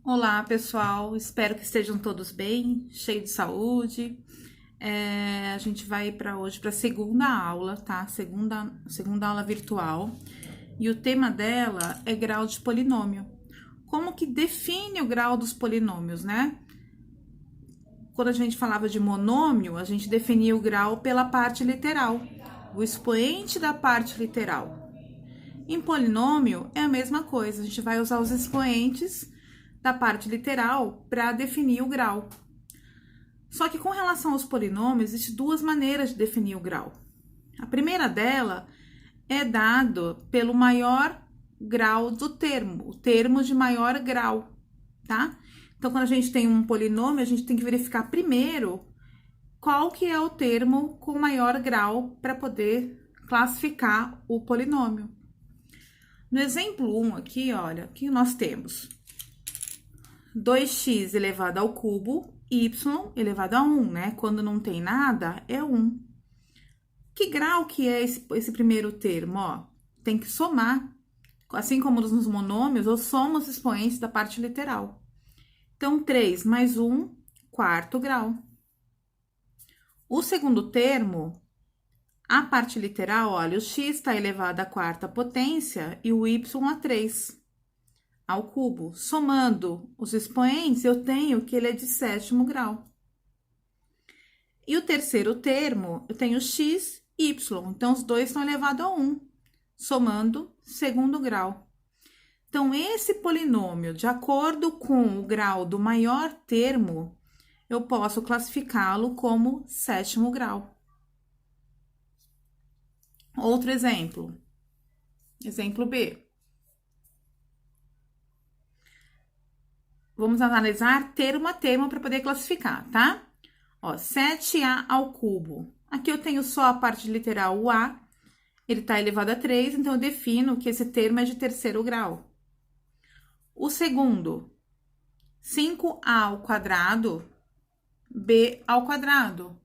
Olá, pessoal. Espero que estejam todos bem, cheios de saúde. A gente vai para hoje para a segunda aula, tá? Segunda aula virtual. E o tema dela é grau de polinômio. Como que define o grau dos polinômios, né? Quando a gente falava de monômio, a gente definia o grau pela parte literal, o expoente da parte literal. Em polinômio é a mesma coisa, a gente vai usar os expoentes da parte literal para definir o grau. Só que com relação aos polinômios, existem duas maneiras de definir o grau. A primeira dela é dado pelo maior grau do termo, o termo de maior grau, tá? Então, quando a gente tem um polinômio, a gente tem que verificar primeiro qual que é o termo com maior grau para poder classificar o polinômio. No exemplo 1 aqui, olha, aqui nós temos 2x elevado ao cubo, y elevado a 1, né? Quando não tem nada, é 1. Que grau que é esse primeiro termo, ó? Tem que somar. Assim como nos monômios, eu somo os expoentes da parte literal. Então, 3 mais 1, quarto grau. O segundo termo, a parte literal, olha, o x está elevado à quarta potência e o y a 3 ao cubo. Somando os expoentes, eu tenho que ele é de sétimo grau. E o terceiro termo, eu tenho x, y. Então, os dois estão elevados a 1, somando segundo grau. Então, esse polinômio, de acordo com o grau do maior termo, eu posso classificá-lo como sétimo grau. Outro exemplo. Exemplo B. Vamos analisar termo a termo para poder classificar, tá? Ó, 7a ao cubo. Aqui eu tenho só a parte literal, o a. Ele está elevado a 3, então eu defino que esse termo é de terceiro grau. O segundo, 5a ao quadrado, b ao quadrado.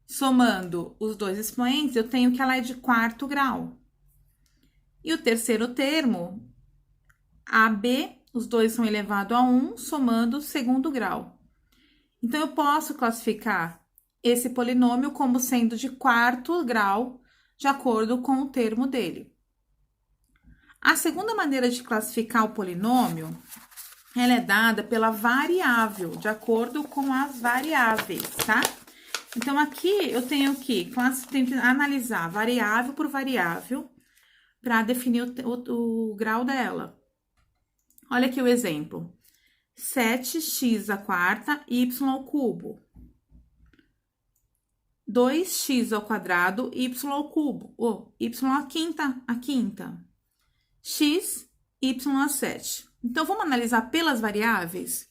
Somando os dois expoentes, eu tenho que ela é de quarto grau. E o terceiro termo, ab, os dois são elevados a 1, somando o segundo grau. Então, eu posso classificar esse polinômio como sendo de quarto grau, de acordo com o termo dele. A segunda maneira de classificar o polinômio, ela é dada pela variável, de acordo com as variáveis, tá? Então, aqui eu tenho que analisar variável por variável para definir o grau dela. Olha aqui o exemplo. 7x à quarta, y ao cubo. 2x ao quadrado, y ao cubo. Y à quinta. X, y a 7. Então, vamos analisar pelas variáveis?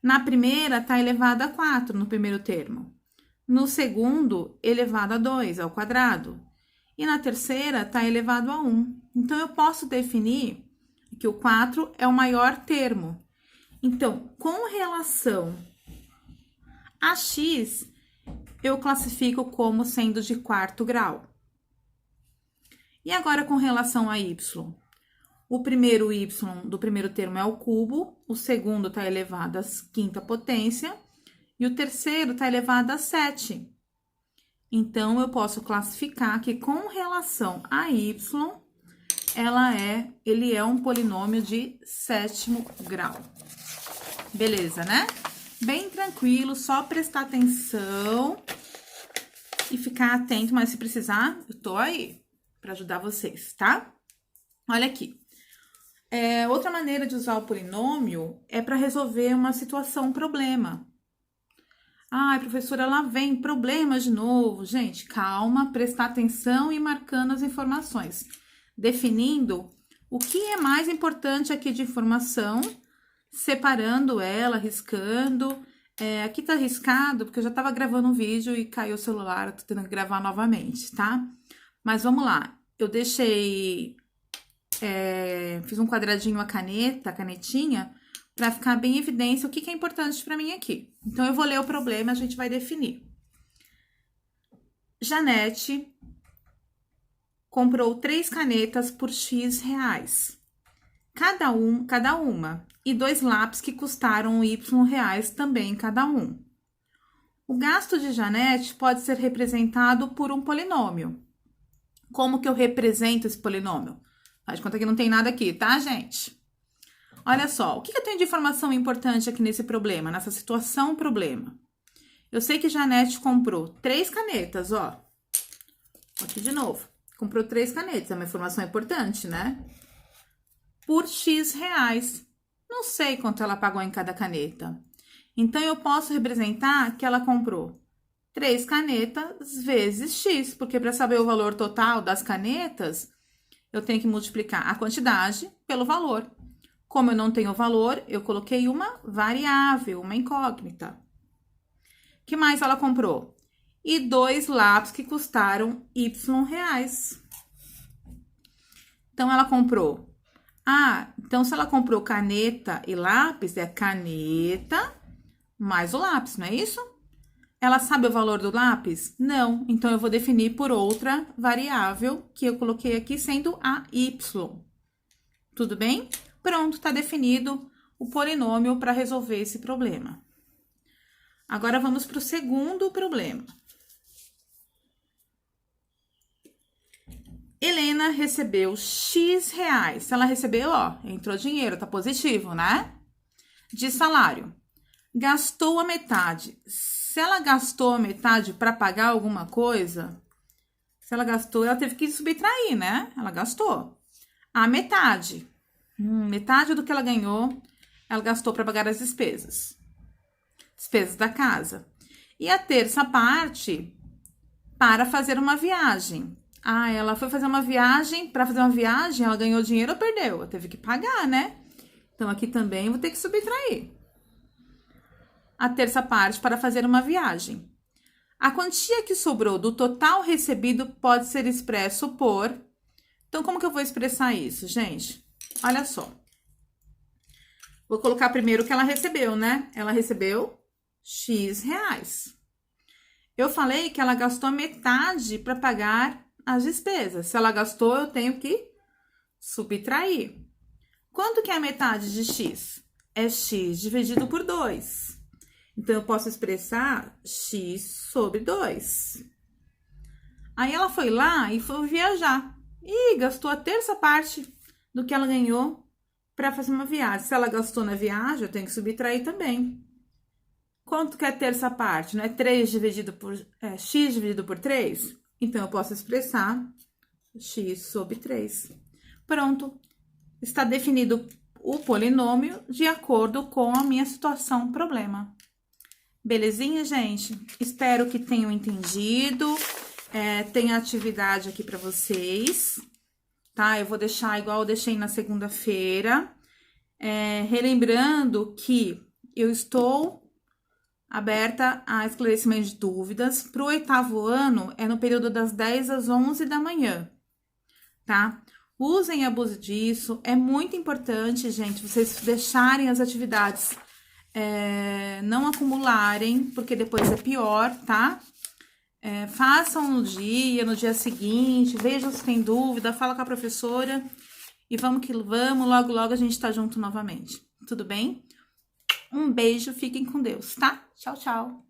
Na primeira, está elevado a 4 no primeiro termo. No segundo, elevado a 2 ao quadrado. E na terceira, está elevado a 1. Então, eu posso definir que o 4 é o maior termo. Então, com relação a x, eu classifico como sendo de quarto grau. E agora, com relação a y? O primeiro y do primeiro termo é o cubo, o segundo está elevado à quinta potência, e o terceiro está elevado a 7. Então, eu posso classificar que com relação a y, ele é um polinômio de sétimo grau. Beleza, né? Bem tranquilo, só prestar atenção e ficar atento, mas se precisar, eu tô aí para ajudar vocês, tá? Olha aqui. Outra maneira de usar o polinômio é para resolver uma situação, um problema. Ai, professora, lá vem problema de novo. Gente, calma, prestar atenção e marcando as informações. Definindo o que é mais importante aqui de informação, separando ela, riscando. Aqui tá riscado porque eu já tava gravando um vídeo e caiu o celular, eu tô tendo que gravar novamente, tá? Mas vamos lá. Eu deixei... fiz um quadradinho a canetinha, para ficar bem em evidência o que é importante para mim aqui. Então, eu vou ler o problema e a gente vai definir. Janete comprou 3 canetas por X reais. cada uma. E 2 lápis que custaram R$ também cada um. O gasto de Janete pode ser representado por um polinômio. Como que eu represento esse polinômio? Faz de conta que não tem nada aqui, tá, gente? Olha só, o que eu tenho de informação importante aqui nesse problema, nessa situação problema? Eu sei que Janete comprou 3 canetas, ó. Aqui de novo. Comprou 3 canetas, é uma informação importante, né? Por X reais. Não sei quanto ela pagou em cada caneta. Então, eu posso representar que ela comprou 3 canetas vezes X, porque para saber o valor total das canetas, eu tenho que multiplicar a quantidade pelo valor. Como eu não tenho valor, eu coloquei uma variável, uma incógnita. O que mais ela comprou? E 2 lápis que custaram Y reais. Então, ela comprou. Então, se ela comprou caneta e lápis, é caneta mais o lápis, não é isso? Ela sabe o valor do lápis? Não. Então, eu vou definir por outra variável que eu coloquei aqui, sendo a Y. Tudo bem? Pronto, tá definido o polinômio para resolver esse problema. Agora, vamos para o segundo problema. Helena recebeu X reais. Se ela recebeu, ó, entrou dinheiro, tá positivo, né? De salário. Gastou a metade. Se ela gastou a metade para pagar alguma coisa, se ela gastou, ela teve que subtrair, né? Ela gastou. A metade. Metade do que ela ganhou, ela gastou para pagar as despesas. Despesas da casa. E a terça parte para fazer uma viagem. Ela foi fazer uma viagem, para fazer uma viagem, ela ganhou dinheiro ou perdeu? Ela teve que pagar, né? Então, aqui também eu vou ter que subtrair. A terça parte para fazer uma viagem. A quantia que sobrou do total recebido pode ser expresso por... Então, como que eu vou expressar isso, gente? Olha só. Vou colocar primeiro o que ela recebeu, né? Ela recebeu X reais. Eu falei que ela gastou metade para pagar as despesas. Se ela gastou, eu tenho que subtrair. Quanto que é a metade de X? É X dividido por 2. Então, eu posso expressar X sobre 2. Aí, ela foi lá e foi viajar. E gastou a terça parte do que ela ganhou para fazer uma viagem. Se ela gastou na viagem, eu tenho que subtrair também. Quanto que é a terça parte? Não é 3 dividido por... X dividido por 3? Então, eu posso expressar X sobre 3. Pronto. Está definido o polinômio de acordo com a minha situação problema. Belezinha, gente? Espero que tenham entendido. Tem atividade aqui para vocês, tá? Eu vou deixar igual eu deixei na segunda-feira. Relembrando que eu estou aberta a esclarecimento de dúvidas. Para o 8º ano, é no período das 10 às 11 da manhã, tá? Usem e abusem disso. É muito importante, gente, vocês deixarem as atividades... não acumularem, porque depois é pior, tá? Façam no dia seguinte, vejam se tem dúvida, fala com a professora e vamos que vamos, logo, logo a gente tá junto novamente. Tudo bem? Um beijo, fiquem com Deus, tá? Tchau, tchau!